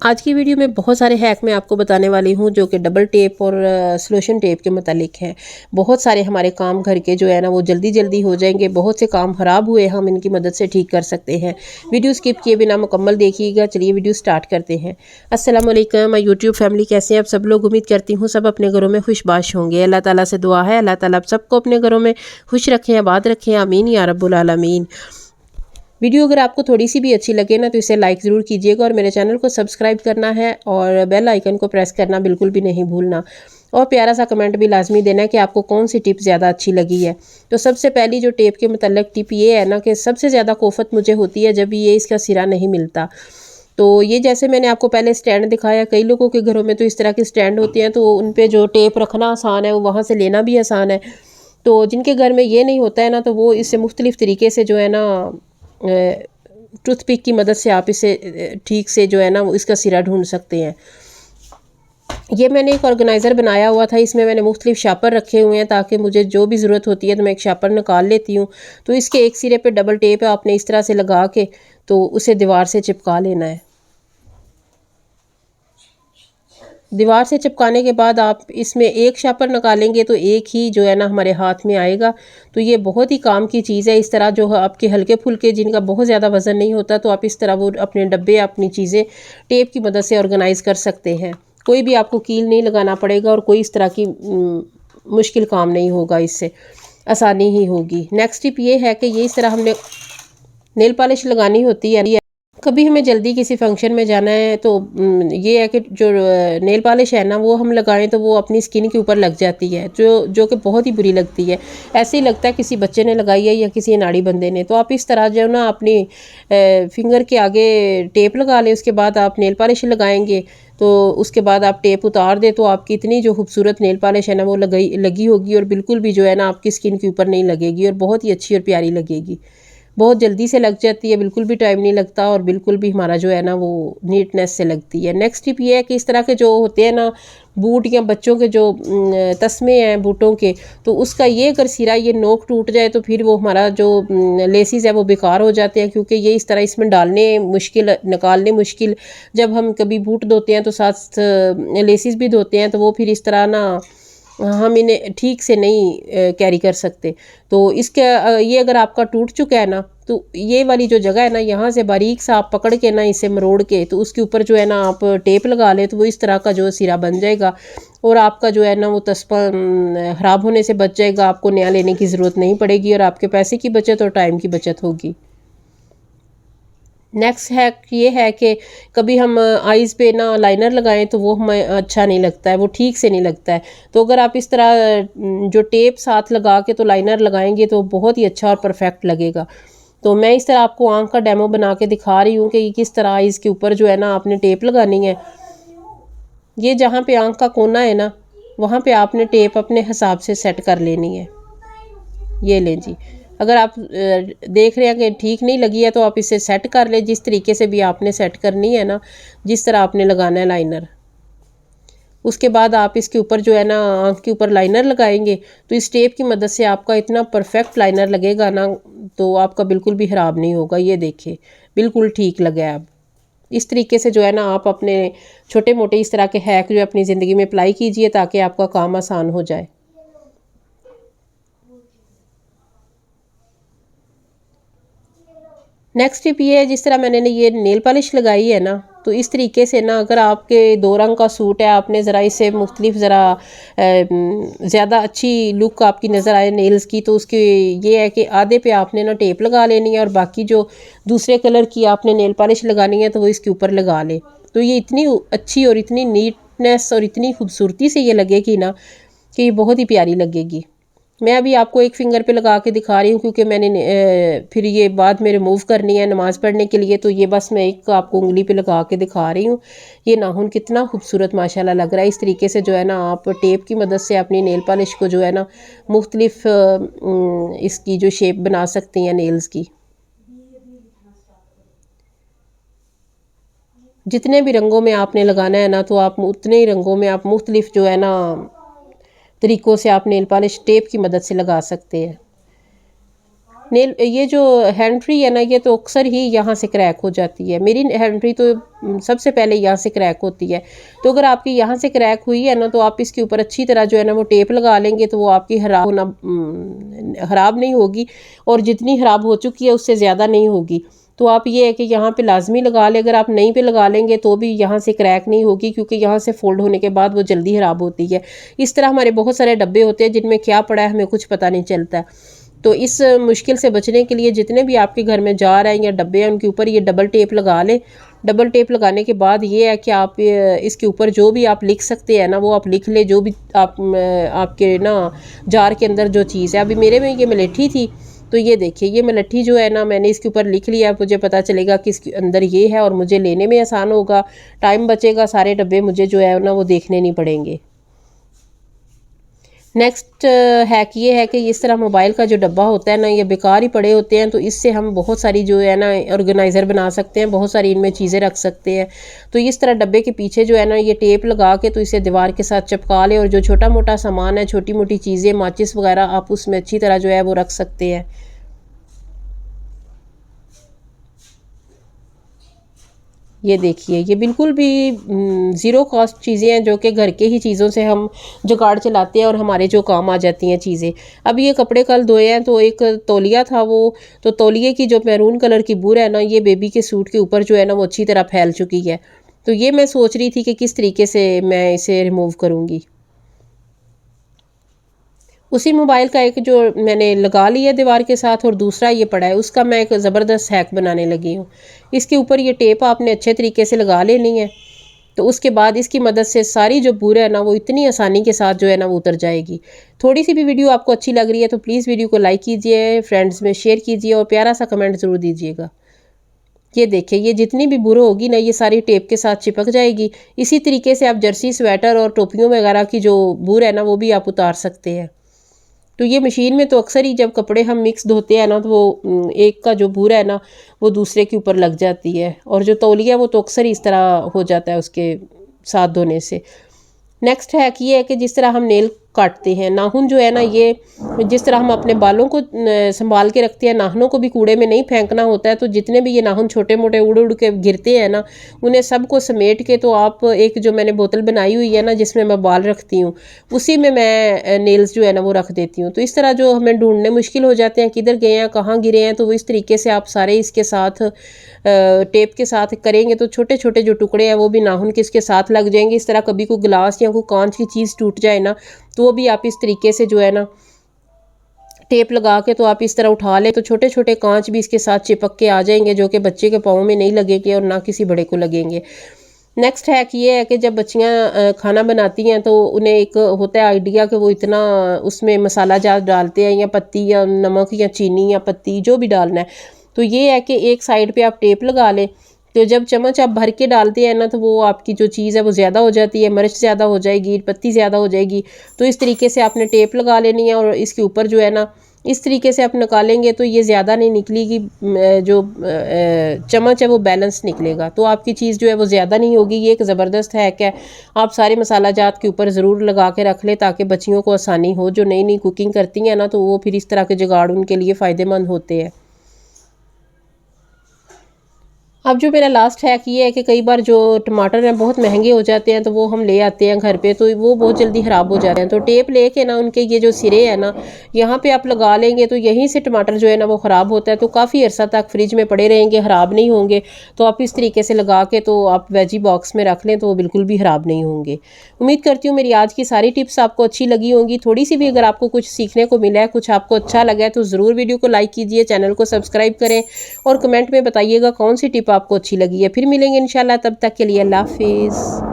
आज की वीडियो में बहुत सारे हैक मैं आपको बताने वाली हूँ जो कि डबल टेप और सॉल्यूशन टेप के मतलब हैं। बहुत सारे हमारे काम घर के जो है ना वो जल्दी जल्दी हो जाएंगे। बहुत से काम ख़राब हुए हम इनकी मदद से ठीक कर सकते हैं। वीडियो स्किप किए बिना मुकम्मल देखिएगा। चलिए वीडियो स्टार्ट करते हैं। अस्सलाम वालेकुम माय यूट्यूब फैमिली, कैसे हैं आप सब लोग। उम्मीद करती हूँ सब अपने घरों में खुशबाश होंगे। अल्लाह ताला से दुआ है अल्लाह ताला आप सबको अपने घरों में खुश रखें, आबाद रखें, आमीन या रब्बुल आलमीन। वीडियो अगर आपको थोड़ी सी भी अच्छी लगे ना तो इसे लाइक ज़रूर कीजिएगा और मेरे चैनल को सब्सक्राइब करना है और बेल आइकन को प्रेस करना बिल्कुल भी नहीं भूलना। और प्यारा सा कमेंट भी लाजमी देना है कि आपको कौन सी टिप ज़्यादा अच्छी लगी है। तो सबसे पहली जो टेप के मतलब टिप ये है ना कि सबसे ज़्यादा कोफत मुझे होती है जब ये इसका सिरा नहीं मिलता। तो ये जैसे मैंने आपको पहले स्टैंड दिखाया, कई लोगों के घरों में तो इस तरह के स्टैंड होते हैं तो उन पर जो टेप रखना आसान है वो वहाँ से लेना भी आसान है। तो जिनके घर में ये नहीं होता है ना तो वो इससे मुख्तलिफ़ तरीके से जो है ना टूथपिक की मदद से आप इसे ठीक से जो है ना वो इसका सिरा ढूंढ सकते हैं। ये मैंने एक ऑर्गेनाइज़र बनाया हुआ था, इसमें मैंने मुख्तलिफ शापर रखे हुए हैं ताकि मुझे जो भी ज़रूरत होती है तो मैं एक शापर निकाल लेती हूँ। तो इसके एक सिरे पे डबल टेप है, आपने इस तरह से लगा के तो उसे दीवार से चिपका लेना है। दीवार से चिपकाने के बाद आप इसमें एक शापर निकालेंगे तो एक ही जो है ना हमारे हाथ में आएगा। तो ये बहुत ही काम की चीज़ है। इस तरह जो आपके हल्के फुल्के जिनका बहुत ज़्यादा वज़न नहीं होता तो आप इस तरह वो अपने डब्बे अपनी चीज़ें टेप की मदद से ऑर्गेनाइज़ कर सकते हैं। कोई भी आपको कील नहीं लगाना पड़ेगा और कोई इस तरह की मुश्किल काम नहीं होगा, इससे आसानी ही होगी। नेक्स्ट टिप ये है कि ये इस तरह हमने नेल पॉलिश लगानी होती है। कभी हमें जल्दी किसी फंक्शन में जाना है तो ये है कि जो नेल पॉलिश है ना वो हम लगाएं तो वो अपनी स्किन के ऊपर लग जाती है, जो कि बहुत ही बुरी लगती है। ऐसे ही लगता है किसी बच्चे ने लगाई है या किसी अनाड़ी बंदे ने। तो आप इस तरह जो ना अपनी फिंगर के आगे टेप लगा लें, उसके बाद आप नेल पॉलिश लगाएंगे तो उसके बाद आप टेप उतार दें तो आपकी इतनी जो खूबसूरत नेल पॉलिश है ना वो लगी होगी और बिल्कुल भी जो है ना आपकी स्किन के ऊपर नहीं लगेगी और बहुत ही अच्छी और प्यारी लगेगी। बहुत जल्दी से लग जाती है, बिल्कुल भी टाइम नहीं लगता और बिल्कुल भी हमारा जो है ना वो नीटनेस से लगती है। नेक्स्ट टिप ये है कि इस तरह के जो होते हैं ना बूट या बच्चों के जो तस्मे हैं बूटों के, तो उसका ये अगर सिरा ये नोक टूट जाए तो फिर वो हमारा जो लेसिस है वो बेकार हो जाते हैं, क्योंकि ये इस तरह इसमें डालने मुश्किल निकालने मुश्किल। जब हम कभी बूट धोते हैं तो साथ लेसिस भी धोते हैं तो वो फिर इस तरह ना हम इन्हें ठीक से नहीं कैरी कर सकते। तो इसका ये अगर आपका टूट चुका है ना तो ये वाली जो जगह है ना यहाँ से बारीक सा आप पकड़ के ना इसे मरोड़ के तो उसके ऊपर जो है ना आप टेप लगा ले तो वो इस तरह का जो सिरा बन जाएगा और आपका जो है ना वो तस्मा ख़राब होने से बच जाएगा। आपको नया लेने की ज़रूरत नहीं पड़ेगी और आपके पैसे की बचत और टाइम की बचत होगी। नेक्स्ट है ये है कि कभी हम आइज़ पे ना लाइनर लगाएं तो वो हमें अच्छा नहीं लगता है, वो ठीक से नहीं लगता है। तो अगर आप इस तरह जो टेप साथ लगा के तो लाइनर लगाएंगे तो बहुत ही अच्छा और परफेक्ट लगेगा। तो मैं इस तरह आपको आँख का डेमो बना के दिखा रही हूँ कि किस तरह आइज़ के ऊपर जो है ना आपने टेप लगानी है। ये जहाँ पे आँख का कोना है ना वहाँ पे आपने टेप अपने हिसाब से सेट कर लेनी है। ये लें जी। अगर आप देख रहे हैं कि ठीक नहीं लगी है तो आप इसे सेट कर लें जिस तरीके से भी आपने सेट करनी है ना, जिस तरह आपने लगाना है लाइनर। उसके बाद आप इसके ऊपर जो है ना आँख के ऊपर लाइनर लगाएंगे तो इस टेप की मदद से आपका इतना परफेक्ट लाइनर लगेगा ना तो आपका बिल्कुल भी ख़राब नहीं होगा। ये देखिए बिल्कुल ठीक लगा है। अब इस तरीके से जो है ना आप अपने छोटे मोटे इस तरह के हैक जो है अपनी ज़िंदगी में अप्लाई कीजिए ताकि आपका काम आसान हो जाए। नेक्स्ट टिप ये है, जिस तरह मैंने ये नेल पॉलिश लगाई है ना तो इस तरीके से ना अगर आपके 2 रंग का सूट है, आपने ज़रा इसे मुख्तलिफ ज़रा ज़्यादा अच्छी लुक आपकी नज़र आए नेल्स की, तो उसकी ये है कि आधे पे आपने ना टेप लगा लेनी है और बाकी जो दूसरे कलर की आपने नेल पॉलिश लगानी है तो वो इसके ऊपर लगा ले। तो ये इतनी अच्छी और इतनी नीटनेस और इतनी खूबसूरती से ये लगेगी ना कि ये बहुत ही प्यारी लगेगी। मैं अभी आपको एक फिंगर पे लगा के दिखा रही हूँ क्योंकि मैंने फिर ये बाद में रिमूव करनी है नमाज़ पढ़ने के लिए, तो ये बस मैं एक आपको उंगली पे लगा के दिखा रही हूँ। ये नाखून कितना खूबसूरत माशाल्लाह लग रहा है। इस तरीके से जो है ना आप टेप की मदद से अपनी नेल पॉलिश को जो है ना मुख्तलिफ इसकी जो शेप बना सकती हैं नेल्स की। जितने भी रंगों में आपने लगाना है ना तो आप उतने ही रंगों में आप मुख्तलिफ जो है ना तरीक़ों से आप नेल पॉलिश टेप की मदद से लगा सकते हैं। नेल ये जो हैंड फ्री है ना, ये तो अक्सर ही यहाँ से क्रैक हो जाती है। मेरी हैंड फ्री तो सबसे पहले यहाँ से क्रैक होती है। तो अगर आपकी यहाँ से क्रैक हुई है ना, तो आप इसके ऊपर अच्छी तरह जो है ना वो टेप लगा लेंगे, तो वो आपकी ख़राब नहीं होगी, और जितनी ख़राब हो चुकी है उससे ज़्यादा नहीं होगी। तो आप ये है कि यहाँ पे लाजमी लगा लें। अगर आप नहीं पे लगा लेंगे तो भी यहाँ से क्रैक नहीं होगी, क्योंकि यहाँ से फोल्ड होने के बाद वो जल्दी ख़राब होती है। इस तरह हमारे बहुत सारे डब्बे होते हैं जिनमें क्या पड़ा है हमें कुछ पता नहीं चलता। तो इस मुश्किल से बचने के लिए जितने भी आपके घर में जार हैं या डब्बे हैं, उनके ऊपर ये डबल टेप लगा लें। डबल टेप लगाने के बाद ये है कि आप इसके ऊपर जो भी आप लिख सकते हैं ना, वो आप लिख ले, जो भी आपके ना जार के अंदर जो चीज़ है। अभी मेरे में ये मलेठी थी, तो ये देखिए ये मलेठी जो है ना, मैंने इसके ऊपर लिख लिया। मुझे पता चलेगा कि इसके अंदर ये है, और मुझे लेने में आसान होगा, टाइम बचेगा, सारे डब्बे मुझे जो है ना वो देखने नहीं पड़ेंगे। नेक्स्ट हैक ये है कि इस तरह मोबाइल का जो डब्बा होता है ना, ये बेकार ही पड़े होते हैं, तो इससे हम बहुत सारी जो है ना ऑर्गेनाइज़र बना सकते हैं, बहुत सारी इनमें चीज़ें रख सकते हैं। तो इस तरह डब्बे के पीछे जो है ना ये टेप लगा के तो इसे दीवार के साथ चिपका लें, और जो छोटा मोटा सामान है, छोटी मोटी चीज़ें, माचिस वगैरह, आप उसमें अच्छी तरह जो है वो रख सकते हैं। ये देखिए ये बिल्कुल भी ज़ीरो कॉस्ट चीज़ें हैं, जो कि घर के ही चीज़ों से हम जुगाड़ चलाते हैं और हमारे जो काम आ जाती हैं चीज़ें। अब ये कपड़े कल धोए हैं, तो एक तौलिया था वो, तो तौलिए की जो मैरून कलर की बुर है ना, ये बेबी के सूट के ऊपर जो है ना वो अच्छी तरह फैल चुकी है। तो ये मैं सोच रही थी कि किस तरीके से मैं इसे रिमूव करूँगी। उसी मोबाइल का एक जो मैंने लगा लिया दीवार के साथ, और दूसरा ये पड़ा है, उसका मैं एक ज़बरदस्त हैक बनाने लगी हूँ। इसके ऊपर ये टेप आपने अच्छे तरीके से लगा लेनी है। तो उसके बाद इसकी मदद से सारी जो बुर है ना, वो इतनी आसानी के साथ जो है ना वो उतर जाएगी। थोड़ी सी भी वीडियो आपको अच्छी लग रही है तो प्लीज़ वीडियो को लाइक कीजिए, फ्रेंड्स में शेयर कीजिए, और प्यारा सा कमेंट ज़रूर दीजिएगा। ये देखिए ये जितनी भी बुर होगी ना, ये सारी टेप के साथ चिपक जाएगी। इसी तरीके से आप जर्सी, स्वेटर और टोपियों वगैरह की जो बुर है ना, वो भी आप उतार सकते हैं। तो ये मशीन में तो अक्सर ही जब कपड़े हम मिक्स धोते हैं ना, तो वो एक का जो बूरा है ना वो दूसरे के ऊपर लग जाती है, और जो तौलिया वो तो अक्सर ही इस तरह हो जाता है उसके साथ धोने से। नेक्स्ट हैक ये है कि जिस तरह हम नेल काटते हैं, नाखून जो है ना, ये जिस तरह हम अपने बालों को संभाल के रखते हैं, नाखूनों को भी कूड़े में नहीं फेंकना होता है। तो जितने भी ये नाखून छोटे मोटे उड़ उड़ के गिरते हैं ना, उन्हें सबको समेट के, तो आप एक जो मैंने बोतल बनाई हुई है ना जिसमें मैं बाल रखती हूँ, उसी में मैं नेल्स जो है ना वो रख देती हूँ। तो इस तरह जो हमें ढूंढने मुश्किल हो जाते हैं किधर गए हैं, कहाँ गिरे हैं, तो वो इस तरीके से आप सारे इसके साथ टेप के साथ करेंगे, तो छोटे छोटे जो टुकड़े हैं वो भी नाखून के इसके साथ लग जाएंगे। इस तरह कभी कोई गिलास या कोई कांच की चीज़ टूट जाए ना, तो वो भी आप इस तरीके से जो है ना टेप लगा के तो आप इस तरह उठा लें, तो छोटे छोटे कांच भी इसके साथ चिपक के आ जाएंगे, जो कि बच्चे के पाँव में नहीं लगेंगे और ना किसी बड़े को लगेंगे। नेक्स्ट हैक ये है कि जब बच्चियाँ खाना बनाती हैं, तो उन्हें एक होता है आइडिया कि वो इतना उसमें मसाला जात डालते हैं, या पत्ती या नमक या चीनी या पत्ती जो भी डालना है। तो ये है कि एक साइड पे आप टेप लगा लें, तो जब चम्मच आप भर के डालते हैं ना, तो वो आपकी जो चीज़ है वो ज़्यादा हो जाती है, मिर्च ज़्यादा हो जाएगी, पत्ती ज़्यादा हो जाएगी। तो इस तरीके से आपने टेप लगा लेनी है, और इसके ऊपर जो है ना इस तरीके से आप निकालेंगे तो ये ज़्यादा नहीं निकलेगी, जो चम्मच है वो बैलेंस निकलेगा, तो आपकी चीज़ जो है वो ज़्यादा नहीं होगी। ये एक ज़बरदस्त हैक है। आप सारे मसाला जात के ऊपर ज़रूर लगा के रख लें, ताकि बच्चियों को आसानी हो, जो नई नई कुकिंग करती हैं ना, तो वो फिर इस तरह के जुगाड़ उनके लिए फ़ायदेमंद होते हैं। अब जो मेरा लास्ट हैक ये है कि कई बार जो टमाटर हैं बहुत महंगे हो जाते हैं, तो वो हम ले आते हैं घर पे, तो वो बहुत जल्दी ख़राब हो जाते हैं। तो टेप लेके ना उनके ये जो सिरे हैं ना, यहाँ पे आप लगा लेंगे, तो यहीं से टमाटर जो है ना वो ख़राब होता है, तो काफ़ी अर्सा तक फ्रिज में पड़े रहेंगे, ख़राब नहीं होंगे। तो आप इस तरीके से लगा के तो आप वेजी बॉक्स में रख लें, तो वो बिल्कुल भी ख़राब नहीं होंगे। उम्मीद करती हूँ मेरी आज की सारी टिप्स आपको अच्छी लगी होंगी। थोड़ी सी भी अगर आपको कुछ सीखने को मिला है, कुछ आपको अच्छा लगा है, तो ज़रूर वीडियो को लाइक कीजिए, चैनल को सब्सक्राइब करें, और कमेंट में बताइएगा कौन सी टिप आपको अच्छी लगी है। फिर मिलेंगे इंशाल्लाह, तब तक के लिए अल्लाह हाफिज़।